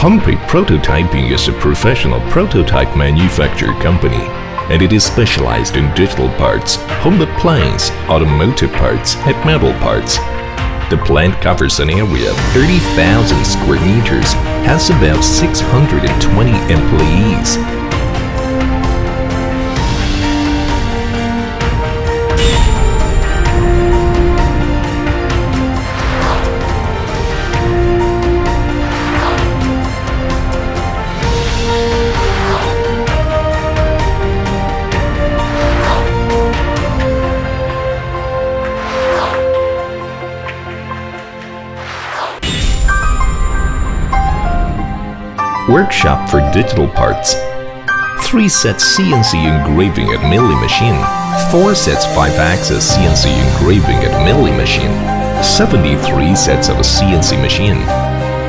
Honpe Prototyping is a professional prototype manufacturer company, and it is specialized in digital parts, home appliance, automotive parts, and metal parts. The plant covers an area of 30,000 square meters, has about 620 employees. Workshop for digital parts. 3 sets CNC engraving at milling machine. 4 sets 5-axis CNC engraving at milling machine. 73 sets of a CNC machine.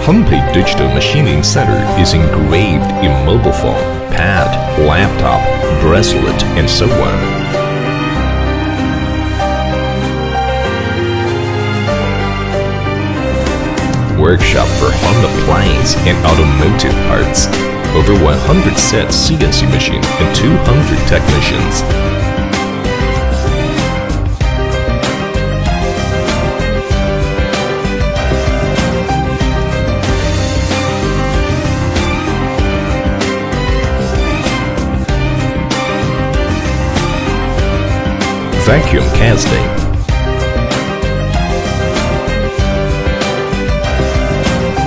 Honpe Digital Machining Center is engraved in mobile phone, pad, laptop, bracelet, and so on. Workshop for home appliance and automotive parts. Over 100 sets CNC machine and 200 technicians. Vacuum casting.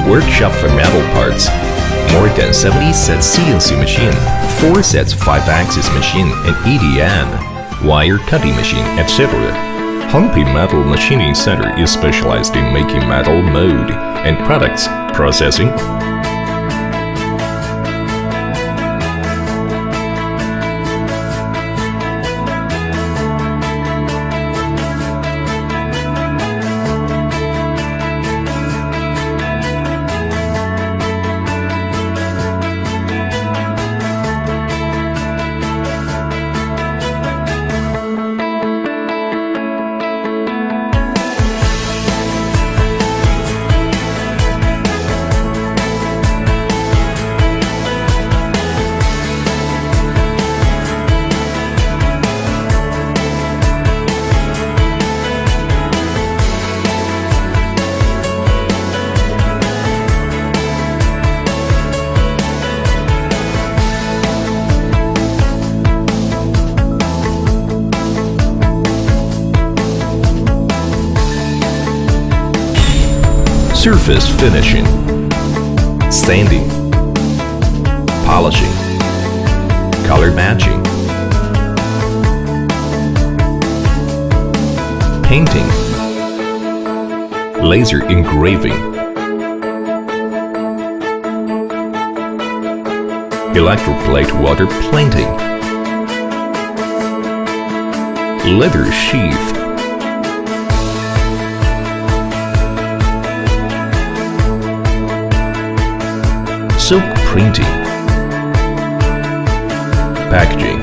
Workshop for metal parts. More than 70 sets CNC machine, 4 sets 5-axis machine and EDM, wire cutting machine, etc. Honpe Metal Machining Center is specialized in making metal mold and products processing. Surface finishing, sanding, polishing, color matching, painting, laser engraving, electroplate water plating, leather sheath, silk printing, packaging,